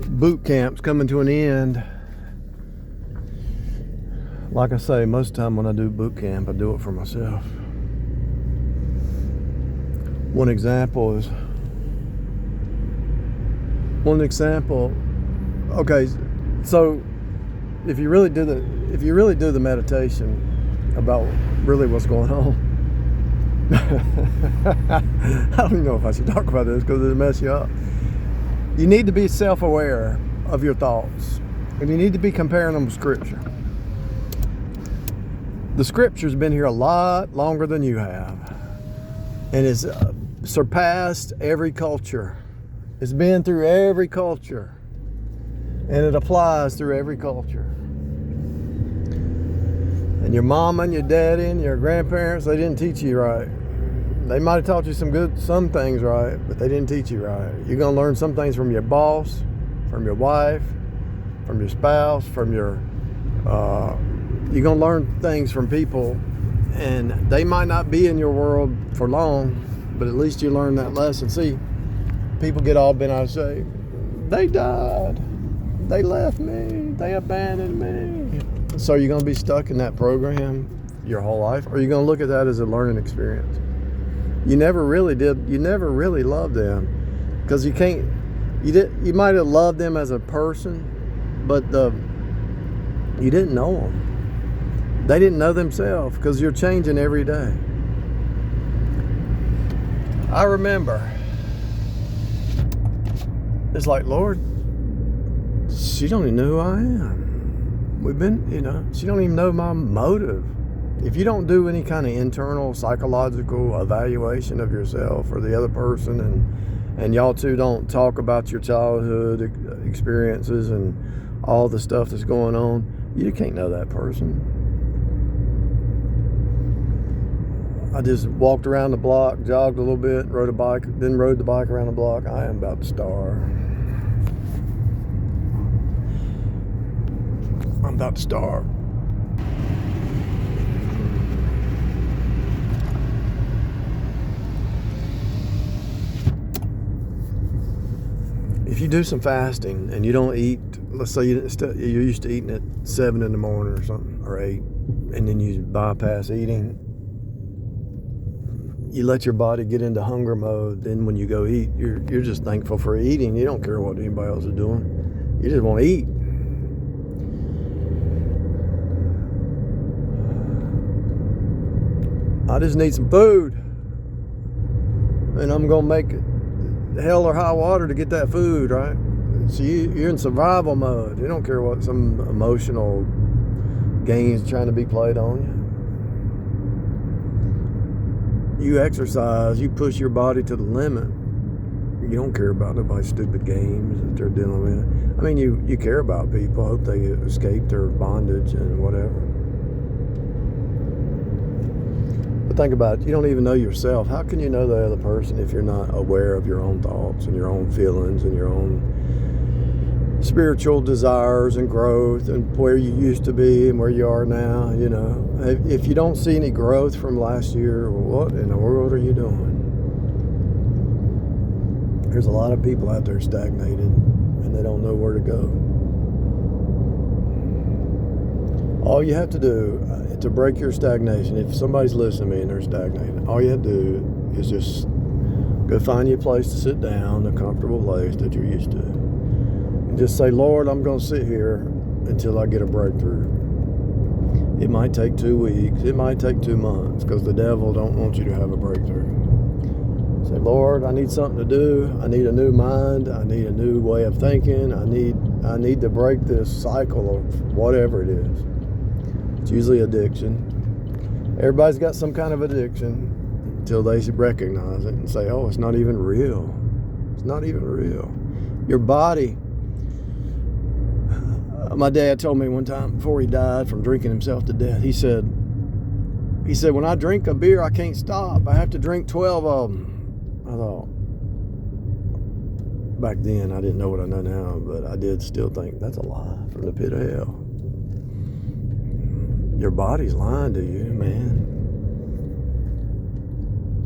boot camp's coming to an end. Like I say, most of the time when I do boot camp, I do it for myself. One example. Okay, so if you really do the meditation about really what's going on, I don't even know if I should talk about this because it'll mess you up. You need to be self-aware of your thoughts, and you need to be comparing them with Scripture. The Scripture's been here a lot longer than you have, and it's surpassed every culture. It's been through every culture, and it applies through every culture. And your mama and your daddy and your grandparents, they didn't teach you right. They might have taught you some things right, but they didn't teach you right. You're going to learn some things from your boss, from your wife, from your spouse, you're going to learn things from people, and they might not be in your world for long, but at least you learn that lesson. See, people get all bent out of shape. They died. They left me. They abandoned me. So you're going to be stuck in that program your whole life, or you're going to look at that as a learning experience. You never really loved them, because you might have loved them as a person, but you didn't know them. They didn't know themselves, because you're changing every day. I remember, it's like, Lord, she don't even know who I am. She don't even know my motive. If you don't do any kind of internal psychological evaluation of yourself or the other person, and y'all two don't talk about your childhood experiences and all the stuff that's going on, you can't know that person. I just walked around the block, jogged a little bit, rode the bike around the block. I am about to starve. I'm about to starve. If you do some fasting and you don't eat, let's say you're used to eating at 7 in the morning or something, or 8, and then you bypass eating, you let your body get into hunger mode. Then when you go eat, you're just thankful for eating. You don't care what anybody else is doing. You just want to eat. I just need some food, and I'm gonna make it hell or high water to get that food, right? So you're in survival mode. You don't care what some emotional games trying to be played on you. You exercise, you push your body to the limit. You don't care about nobody's stupid games that they're dealing with. I mean, you care about people, hope they escape their bondage and whatever. But think about it, you don't even know yourself. How can you know the other person if you're not aware of your own thoughts and your own feelings and your own spiritual desires and growth and where you used to be and where you are now? If you don't see any growth from last year, what in the world are you doing? There's a lot of people out there stagnated, and they don't know where to go. All you have to do to break your stagnation, if somebody's listening to me and they're stagnated, all you have to do is just go find you a place to sit down, a comfortable place that you're used to, and just say, Lord, I'm going to sit here until I get a breakthrough. It might take 2 weeks. It might take 2 months, because the devil don't want you to have a breakthrough. Say, Lord, I need something to do. I need a new mind. I need a new way of thinking. I need to break this cycle of whatever it is. It's usually addiction. Everybody's got some kind of addiction until they recognize it and say, oh, it's not even real. It's not even real. Your body. My dad told me one time before he died from drinking himself to death, he said, when I drink a beer, I can't stop. I have to drink 12 of them. I thought, back then, I didn't know what I know now, but I did still think that's a lie from the pit of hell. Your body's lying to you, man.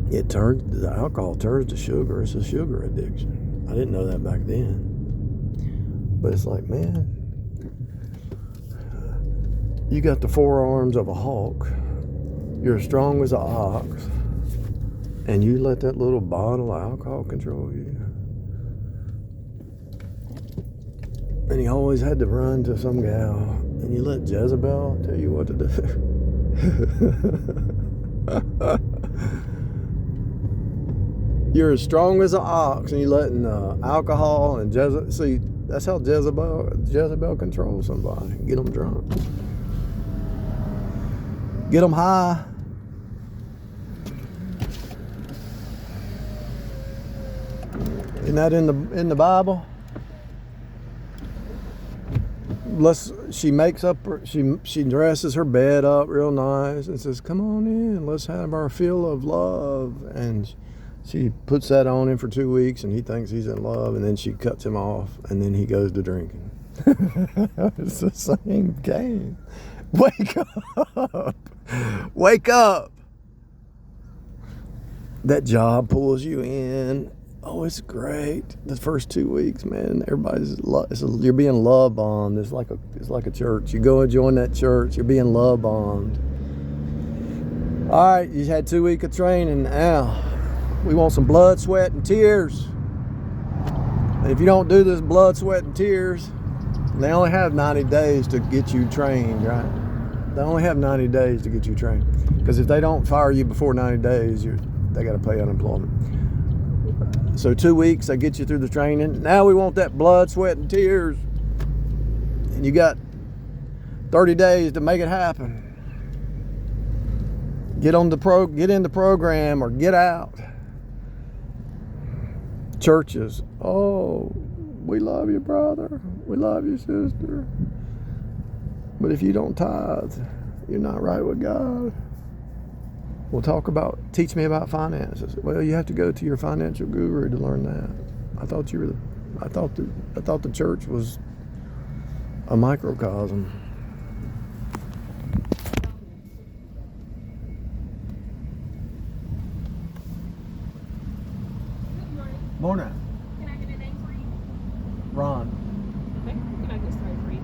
The alcohol turns to sugar. It's a sugar addiction. I didn't know that back then. But it's like, man, you got the forearms of a hawk. You're as strong as an ox. And you let that little bottle of alcohol control you. And he always had to run to some gal. And you let Jezebel tell you what to do. You're as strong as an ox, and you're letting alcohol and Jezebel. See, that's how Jezebel controls somebody. Get them drunk. Get them high. Isn't that in the Bible? She makes up she dresses her bed up real nice and says, "Come on in, let's have our fill of love." And she puts that on him for 2 weeks, and he thinks he's in love, and then she cuts him off, and then he goes to drinking. It's the same game. Wake up. Wake up. That job pulls you in. Oh, it's great. The first 2 weeks, man, you're being love bombed. It's like a church. You go and join that church, you're being love bombed. All right, you had 2 weeks of training. Now, we want some blood, sweat, and tears. And if you don't do this blood, sweat, and tears, they only have 90 days to get you trained, right? They only have 90 days to get you trained. Because if they don't fire you before 90 days, they got to pay unemployment. So 2 weeks, they get you through the training. Now we want that blood, sweat, and tears. And you got 30 days to make it happen. Get in the program or get out. Churches, oh, we love you, brother. We love you, sister. But if you don't tithe, you're not right with God. We'll teach me about finances. Well, you have to go to your financial guru to learn that. I thought the church was a microcosm. Good morning. Morning. Can I get a name for you? Ron. Okay. Can I get started for you?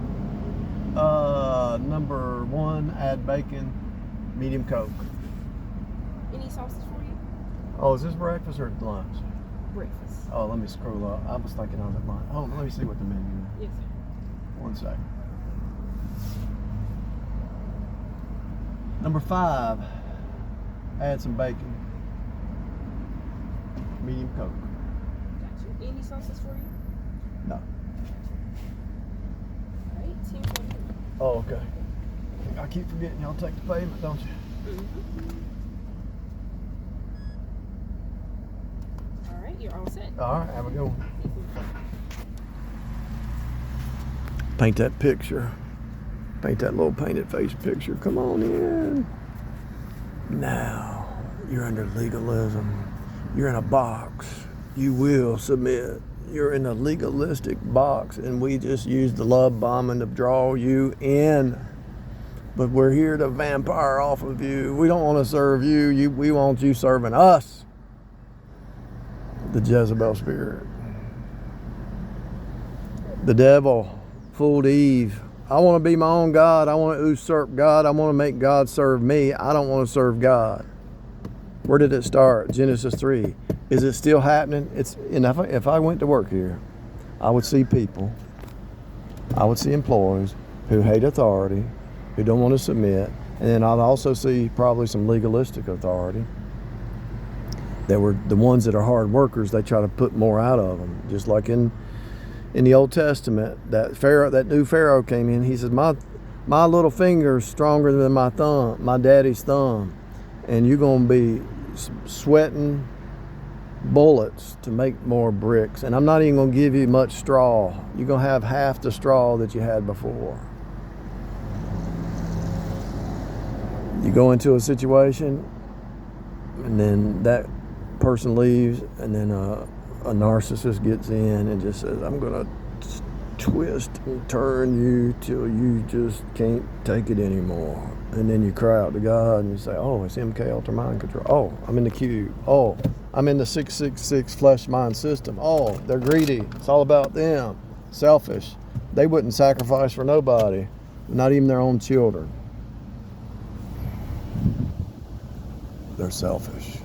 Number 1, add bacon, medium Coke. Any sauces for you? Oh, is this breakfast or lunch? Breakfast. Oh, let me scroll up. I was thinking I was at lunch. Oh, let me see what the menu is. Yes, sir. 1 second. Number 5, add some bacon, medium Coke. Got you. Any sauces for you? No. All right. 10:40. Oh, okay. I keep forgetting y'all take the payment, don't you? Mm-hmm. All right. You're all set. All right, have a good one. Paint that picture. Paint that little painted face picture. Come on in. Now, you're under legalism. You're in a box. You will submit. You're in a legalistic box, and we just use the love bombing to draw you in. But we're here to vampire off of you. We don't want to serve you. We want you serving us. The Jezebel spirit. The devil fooled Eve. I want to be my own God. I want to usurp God. I want to make God serve me. I don't want to serve God. Where did it start? Genesis 3. Is it still happening? If I went to work here, I would see people, I would see employees who hate authority, who don't want to submit, and then I'd also see probably some legalistic authority. That were the ones that are hard workers. They try to put more out of them, just like in the Old Testament. That new Pharaoh came in. He said, "My little finger's stronger than my thumb, my daddy's thumb, and you're gonna be sweating bullets to make more bricks. And I'm not even gonna give you much straw. You're gonna have half the straw that you had before." You go into a situation, and then that person leaves, and then a narcissist gets in and just says, "I'm gonna twist and turn you till you just can't take it anymore." And then you cry out to God and you say, "Oh, it's MK Ultra Mind Control. Oh, I'm in the cube. Oh, I'm in the 666 flesh mind system. Oh, they're greedy. It's all about them. Selfish. They wouldn't sacrifice for nobody, not even their own children. They're selfish.